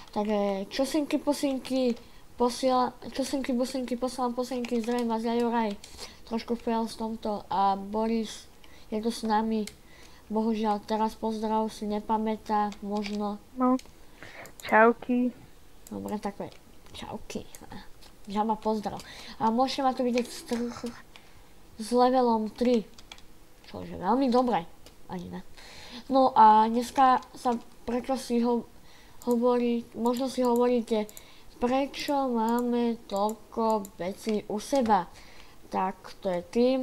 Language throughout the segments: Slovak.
Takže čosinky pusinky, čosinky businky, posielam posinky, zdravím vás, ja Juraj. Trošku fail z tomto a Boris je tu s nami. Bohužiaľ teraz pozdrav si nepamätá, možno. No, čauky. Dobre, takové čauky. Žaba pozdrav. A môžete ma tu vidieť s levelom 3. Čože veľmi dobre. Ani ne. No a dneska sa prečo si možno si hovoríte, prečo máme toľko vecí u seba. Tak to je tým,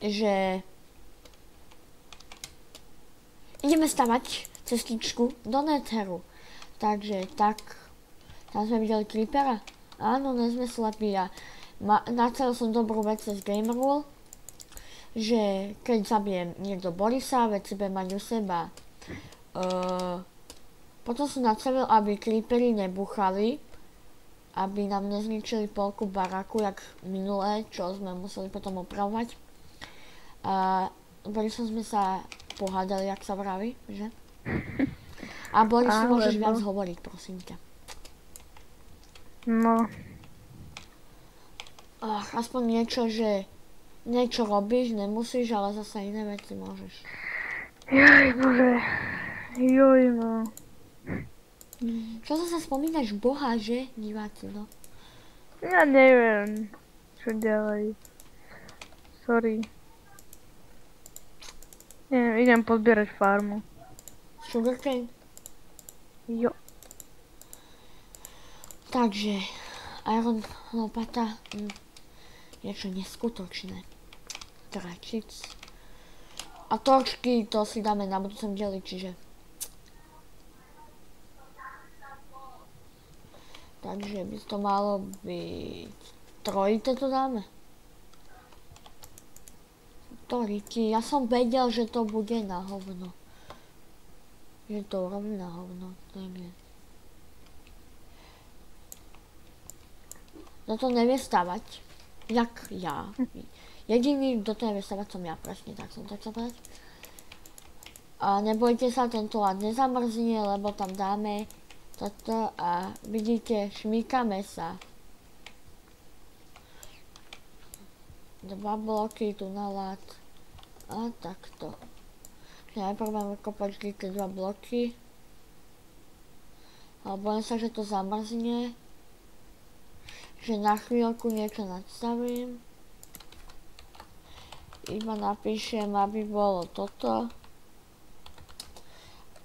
že ideme stavať cestičku do Netheru. Takže tak, tam sme videli creepera. Áno, nie sme slepí a nacelil som dobrú vec cez Gamerwall, že keď zabijem niekto Borisa, veci bude mať u seba. Potom som nacelil, aby creepery nebuchali, aby nám nezničili polku baraku, jak minulé, čo sme museli potom opravovať. A Borisom sme sa pohádali, jak sa vraví, že? A Boris, si môžeš viac hovoriť, prosím ťa. No. Aspoň niečo, že niečo robíš, nemusíš, ale zase iné veci môžeš. Joj, bože. Joj, no. Čo zase spomínaš Boha, že, diváci, no? Ja neviem, čo ďalej. Sorry. Neviem, idem pozbierať farmu. Sugarcane? Jo. Takže, iron lopata, niečo neskutočné. Tračic. A torčky, to si dáme na budúcom dieli, čiže... Takže by to malo byť... Trojité to dáme. Tority, ja som vedel, že to bude na hovno. Že to urobím na hovno, takže... Kto to nevie stavať, jak ja. Jediný, kto to nevie stavať, som ja, presne tak som to chcel povedať. A nebojte sa, tento ľad nezamrznie, lebo tam dáme toto a vidíte, šmýkame sa. 2 bloky tu na ľad. A takto. Najprv budeme kopať vždy tie 2 bloky. Ale bojím sa, že to zamrzne. Že na chvíľku niečo nadstavím. Iba napíšem, aby bolo toto.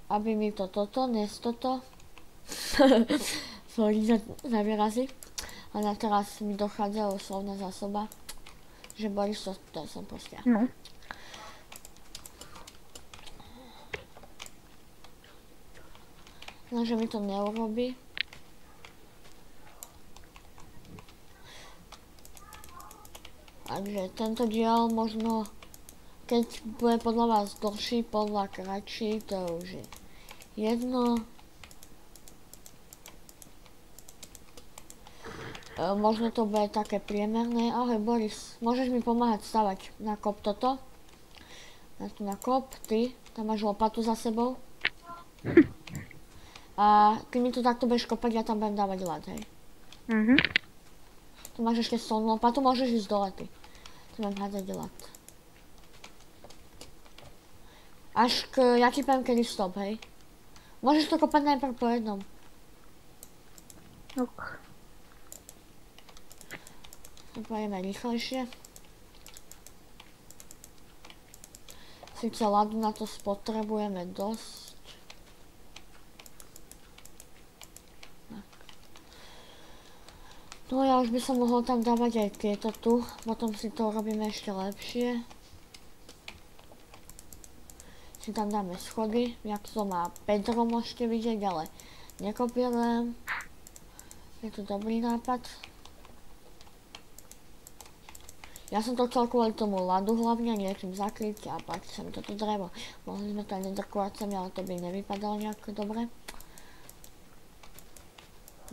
Aby mi to toto, nes toto. Sorry za výrazy. A na teraz mi dochádza slovná zásoba. Že Boris, to som proste. No. No, že mi to neurobí. Takže tento diel možno, keď bude podľa vás dlhší, podľa kratší, to už je jedno. Možno to bude také priemerné. Ahoj Boris, môžeš mi pomáhať stavať na kop toto? Na kop, ty, tam máš lopatu za sebou. A keď mi to takto budeš kopať, ja tam budem dávať ľad, hej. Tu máš ešte stone lopatu, môžeš ísť dole, ty. Tu budem hádzať ľad. Až ja ti poviem, kedy stop, hej. Môžeš to kopať najprv po jednom. Ok. Pojeme rýchlejšie. Sice ľadu na to spotrebujeme dosť. Tak. No ja už by som mohol tam dávať aj tieto tu. Potom si to urobíme ešte lepšie. Si tam dáme schody. Jak to má Pedro, môžete vidieť, ale nekopierujem. Je to dobrý nápad. Ja som to chcel kvôli tomu ľadu hlavne niečím zakryť a páči sa mi toto drevo. Mohli sme to aj nedrkovať sami, ale to by nevypadalo nejak dobre.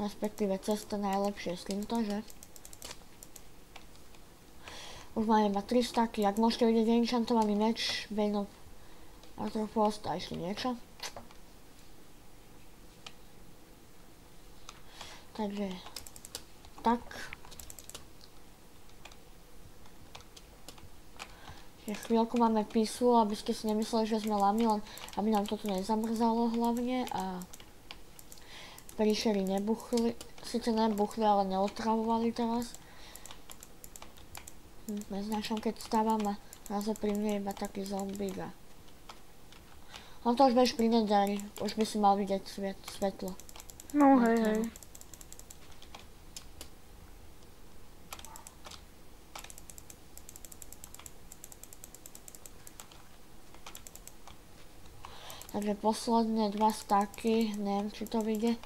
Respektíve cesta najlepšie s týmto, že? Už máme iba 3 staky, ak môžete vidieť enchantovaný meč, Bane of Arthur Frost a ešte niečo. Takže tak. Chvíľku máme písu, aby ste si nemysleli, že sme lami, len aby nám toto nezamrzalo hlavne a príšery nebuchli, síce nebuchli, ale neotravovali teraz. Neznášam, keď stávam a zrazu pri mne iba taký zombík a... On to už budeš pri nedari, už by si mal vidieť svetlo. No hej. Takže posledné 2 staky, neviem, či to vyjde.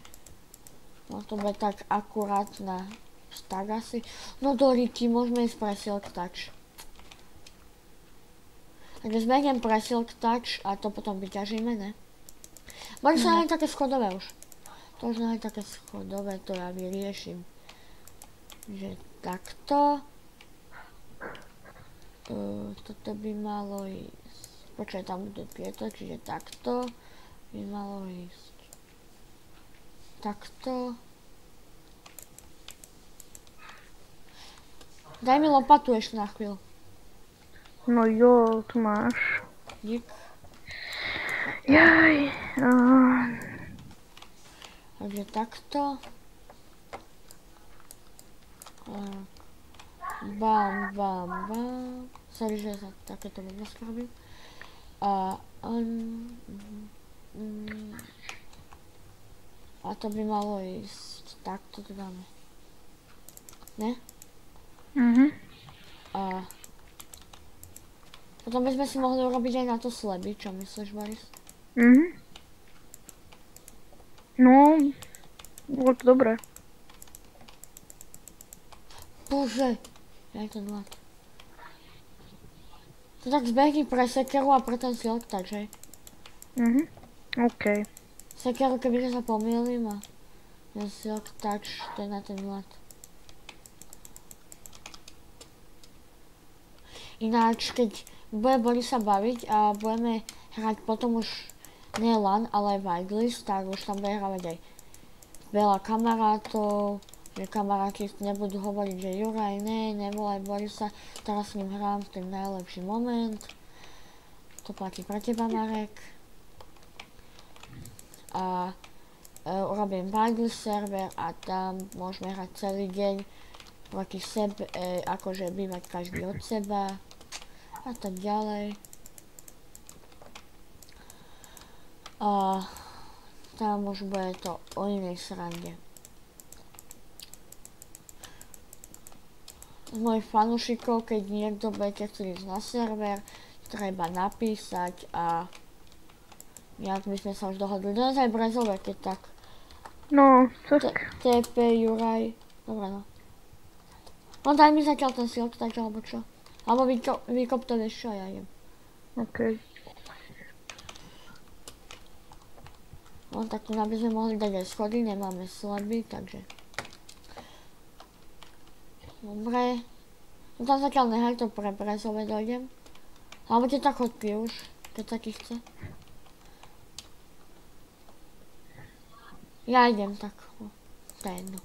No to bude tak akurát na stak asi. No do Riky, môžeme ísť pre Silk Touch. Takže zbehnem pre Silk Touch a to potom vyťažíme, ne? Boli sa aj také schodové už. To už aj také schodové, to ja vyriešim. Že takto. Toto by malo ísť. Počkaj, tam budú tieto, čiže takto by malo ísť. Takto. Daj mi lopatu ešte na chvíľu. No jo, tu máš. Dík. Jaj. Takže takto. Bam, bam, bam. Sorry, že sa takéto blbosť robím. A to by malo ísť takto to dáme. Ne? A potom by sme si mohli urobiť aj na to sleby, čo myslíš, Boris? No, bolo to dobré. Bože, aj ten hlad. To tak zbehni pre sekeru a pre ten Silk Touch, hej? OK. Sekeru, kebyže sa pomýlim a ten Silk Touch, to je na ten hlad. Ináč, keď bude Borisa baviť a budeme hrať potom už nie LAN, ale aj Whitelist, tak už tam bude hrávať aj veľa kamarátov, že kamaráti nebudú hovoriť, že Juraj, nevolaj Borisa, teraz s ním hrám v ten najlepší moment. To platí pre teba, Marek. A urobím Whitelist server a tam môžeme hrať celý deň proti sebe, akože bývať každý od seba a tak ďalej. A tam už bude to o inej srande. Z mojich fanúšikov, keď niekto budete chcieť ísť na server, treba napísať a nejak by sme sa už dohodli. Dnes aj Brezové, keď tak. No, tak. TP, Juraj. Dobre, no. No daj mi zatiaľ ten Silk Touch, alebo čo? Alebo vykop to, vieš čo, ja idem. OK. No tak tu by sme mohli dať aj schody, nemáme sleby, takže... Dobre. No tam zatiaľ nehaj, to pre Brezové dojdem. Alebo tie tak chodky už, keď sa ti chce. Ja idem tak, to je jedno.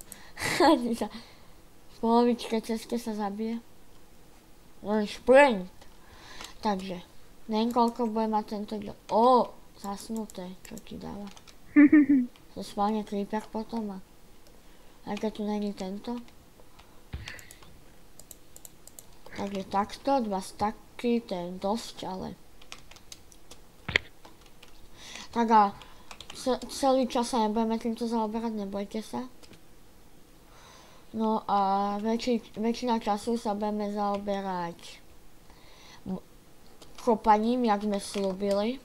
V polovičke ceste sa zabije. Len šprint. Takže, neviem koľko bude mať tento diel. Zasnuté, čo ti dáva. To spálne creeper potom a... Aj keď tu není tento. Takže takto, 2 staky, to je dosť, ale... Tak a celý čas sa nebudeme týmto zaoberať, nebojte sa. No a väčšina času sa budeme zaoberať kopaním, jak sme slúbili.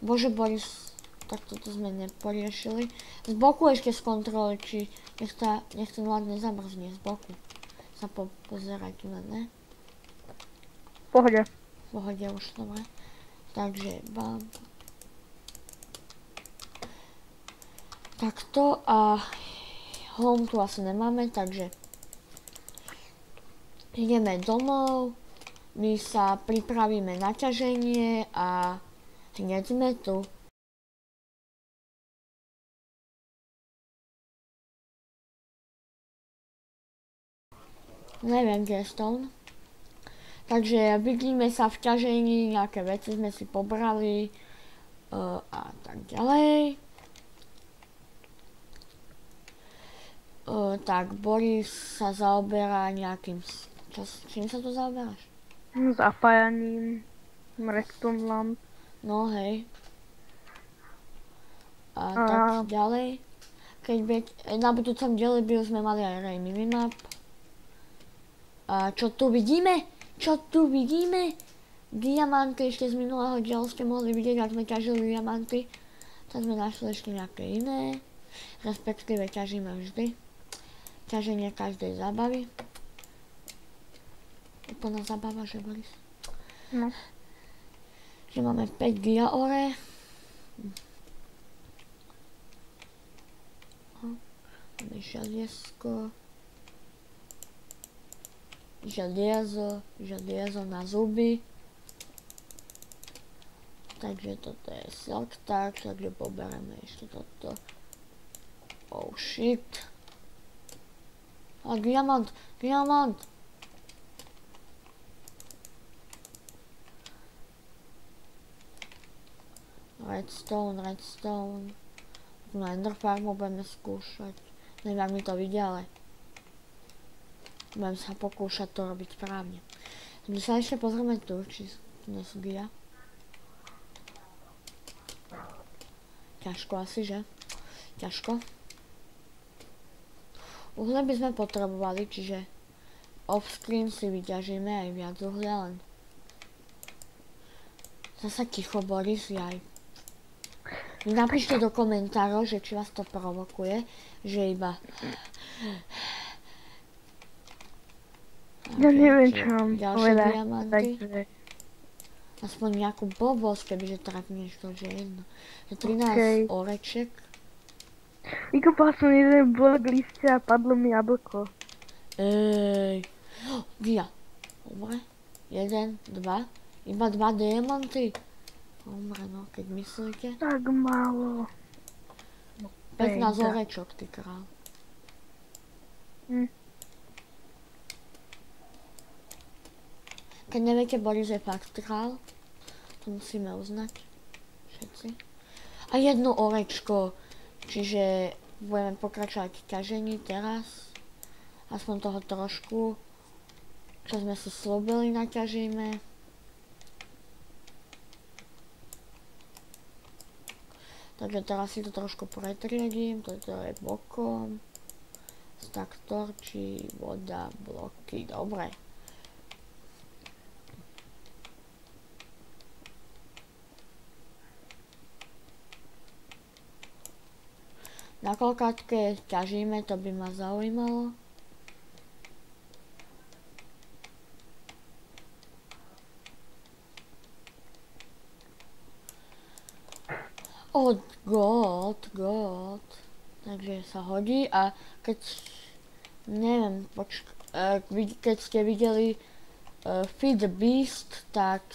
Bože Boris, tak toto sme neporiešili. Z boku ešte skontroluj, či nech ten ľad nezamrzne z boku. Sa pozerať tu na, ne? V pohode. V pohode už, dobre. Takže, bam. Takto a home tu asi nemáme, takže ideme domov, my sa pripravíme na ťaženie a hneď sme tu. Neviem, kde je stone. Takže vidíme sa v ťažení, nejaké veci sme si pobrali a tak ďalej. Tak Boris sa zaoberá nejakým... Čím sa tu zaoberáš? Zapájaním redstone lamp. No hej. A A tak ďalej. Na budúcom diele by sme mali aj Ray minimap. A čo tu vidíme? Diamanty, ešte z minulého dielu ste mohli vidieť, ak sme ťažili diamanty. Tak sme našli ešte nejaké iné. Respektíve ťažíme vždy. Ťaženie každej zábavy. Úplná zábava, že Boris? no, Že máme 5 dia ore. Máme želiesko. Želiezo na zuby. Takže toto je silk tak, takže pobereme ešte toto. Oh shit. A diamant. Redstone. Na Ender Farmu budeme skúšať. Neviem, ak mi to vidia, ale budem sa pokúšať to robiť správne. My sa ešte pozrieme tu, či nie sú dia. Ťažko asi, že? Ťažko. Uhlie by sme potrebovali, čiže off-screen si vyťažíme aj viac uhlia, len zasa ticho, Boris, jaj. Napíšte do komentárov, že či vás to provokuje, že iba... ja neviem, čo mám ďalšie povedať. diamanty. Takže, Aspoň nejakú blbosť, kebyže trafneš to, že jedno. Že 13 Okej. oreček. vykopal som jeden blok listia a padlo mi jablko. Ej. Dia. Dobre. 1, 2. Iba 2 diamanty. Dobre, no, keď myslíte. Tak málo. 15 orečok, ty král. Hm. Keď neviete, Boris je fakt král. To musíme uznať. Všetci. A 1 orečko. Čiže budeme pokračovať v ťažení teraz. Aspoň toho trošku. Čo sme si slúbili, naťažíme. Takže teraz si to trošku pretriedím. Toto je bokom. Stack torčí, voda, bloky. Dobre. Na koľkátke ťažíme, to by ma zaujímalo. Oh god. Takže sa hodí a keď, neviem, keď ste videli Feed the Beast, tak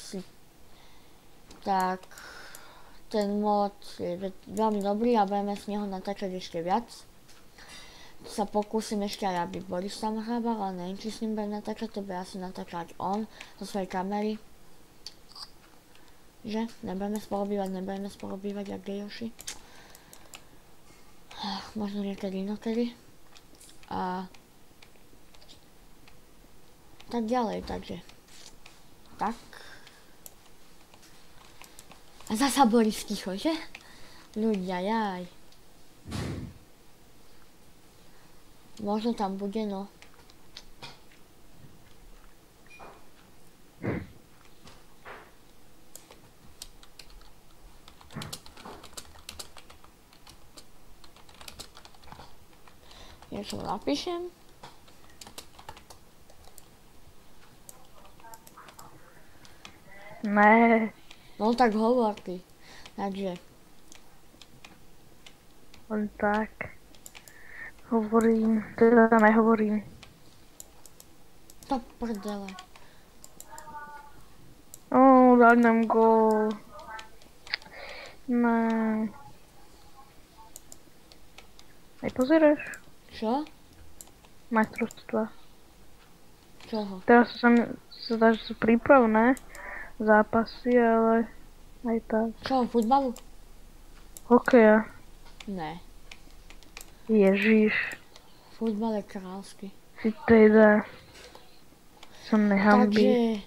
ten mod je veľmi dobrý a budeme z neho natáčať ešte viac. Sa pokúsim ešte aj, aby Boris tam hrával, ale neviem, či s ním budem natáčať, to bude asi natáčať on zo svojej kamery. Že? Nebudeme spolu bývať jak Gejoši. Možno niekedy inokedy. A tak ďalej, takže tak. A zasa Boris ticho, že? Ľudia, jaj. Možno tam bude, no. Niečo napíšem. Ne, No tak hovor ty. Takže, len tak. Hovorím, teda nehovorím. to prdele. Dali nám gól. Ne. Aj pozeráš? Čo? Majstrovstva. Čoho? Teraz sa zdá, že sú prípravné zápasy, ale aj tak. Čoho, futbalu? Hokeja. Ne. Ježiš. Futbal je kráľsky. Si teda sa nehambí. Takže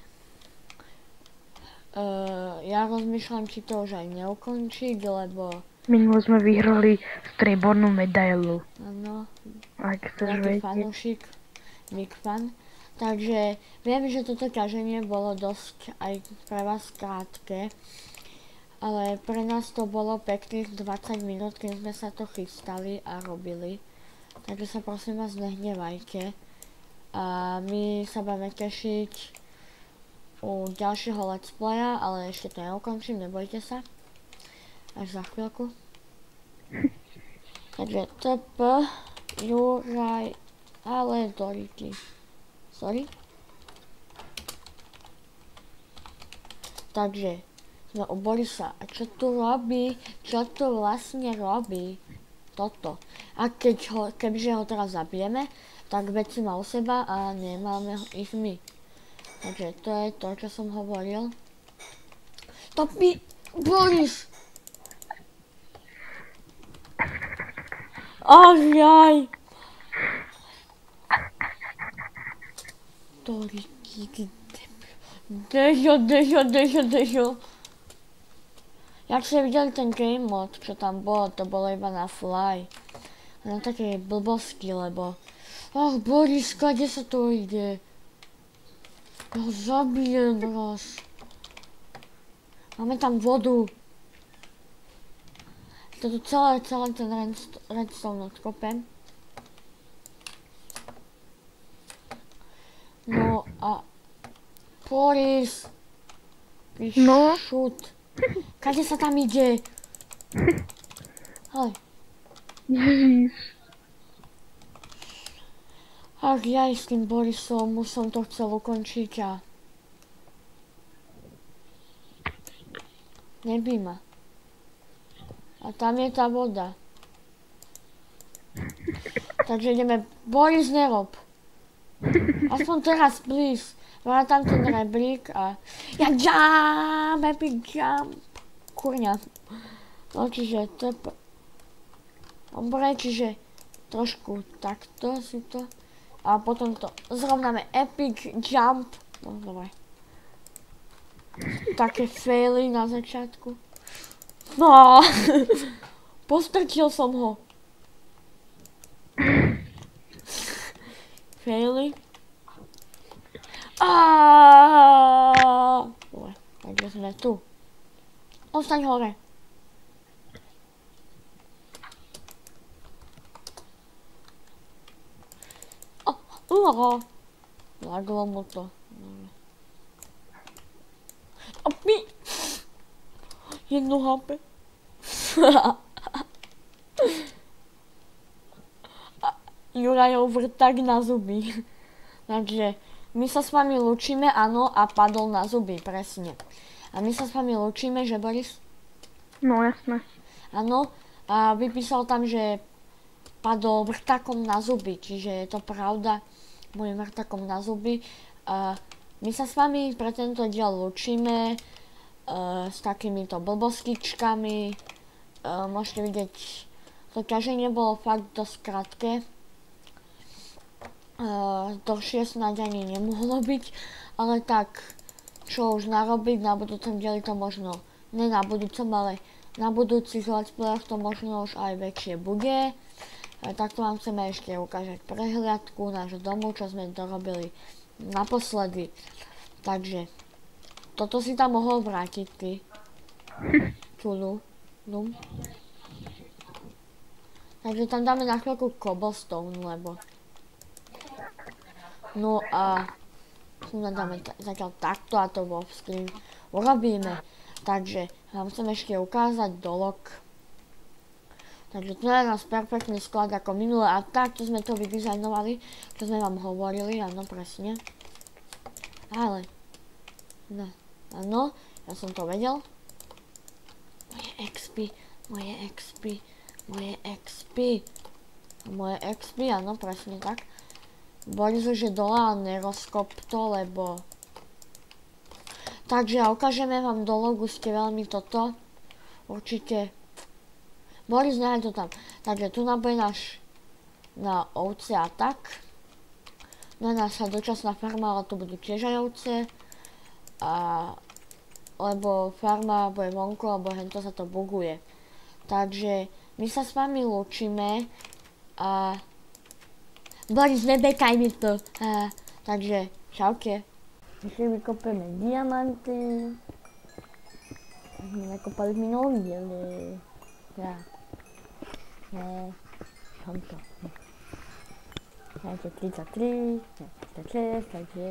ja rozmýšľam, či to už aj neukončiť, lebo Minulo sme vyhrali striebornú medailu. áno, Ak chceš veľký vedieť. fanúšik, big fan. Takže viem, že toto ťaženie bolo dosť aj pre vás krátke, ale pre nás to bolo pekných 20 minút, keď sme sa to chystali a robili. Takže sa prosím vás nehnevajte. A my sa budeme tešiť u ďalšieho let's playa, ale ešte to neukončím, nebojte sa. Až za chvíľku. Takže TP, Juraj, ale Dority. Sorry. Takže sme u Borisa. A čo tu robí? Čo tu vlastne robí? Toto. A kebyže ho teraz zabijeme, tak veci má u seba a nemáme ich my. Takže to je to, čo som hovoril. Boris! Ajaj! Dežo. Jak ste videli ten game mod, čo tam bol, to bolo iba na fly. A na také blbosti, lebo... Ach, Boris, kde sa to ide? Ja ho zabijem raz. Máme tam vodu. Toto celé ten redstone odkopem. No a... Boris! No? Šut. Kade sa tam ide? Hej. Ježiš. Ach, ja s tým Borisom, už som to chcel ukončiť a... Nebí ma. A tam je tá voda. Takže ideme... Boris, nerob. Aspoň teraz, please. Máme tam ten rebrík a... Ja jump! Epic jump! Kurňa. No, čiže to je... Dobre, čiže... Trošku takto si to... A potom to zrovnáme epic jump. No, dobre. Také faily na začiatku. No, postrčil som ho. Faily. Dobre, takže sme tu. Ostaň hore. Laglo mu to. Jednu HP. Jurajov vrták na zuby. Takže my sa s vami lúčime, áno, a padol na zuby, presne. A my sa s vami lúčime, že Boris? No, jasné. Áno, a vypísal tam, že padol vrtakom na zuby, čiže je to pravda, môjim vrtakom na zuby. My sa s vami pre tento diel lúčime s takýmito blbostičkami. Môžete vidieť, to ťaženie bolo fakt dosť krátke. Dlhšie snáď ani nemohlo byť, ale tak, čo už narobiť, na budúcom dieli to možno, ne na budúcom, ale na budúcich let's playoch to možno už aj väčšie bude. Takto vám chceme ešte ukázať prehliadku nášho domu, čo sme dorobili naposledy. Takže, toto si tam mohol vrátiť ty. Čulu. Takže tam dáme na chvíľku cobblestone, lebo... No a... dáme zatiaľ takto a to vo screen urobíme. Takže, vám chcem ešte ukázať dolok. Takže tu je nás perfektný sklad ako minule a takto sme to vydizajnovali, čo sme vám hovorili, áno, presne. Ale, ne, áno, ja som to vedel. Moje XP, áno, presne tak. Boris už je dole a nerozkop to, lebo... Takže ukážeme vám do logu, ste veľmi toto. Určite. Boris, nehaj to tam. Takže tu nám bude náš na ovce a tak. Na nás sa dočasná farma, ale to budú tiež aj ovce. Lebo farma bude vonku, lebo hento sa to buguje. Takže my sa s vami lúčime a... Boris, nebekaj mi to. Takže, čauke. Ešte vykopeme diamanty. Sme nakopali v minulom diele. Ja. Ne. Tamto. Takže 33, 36, takže...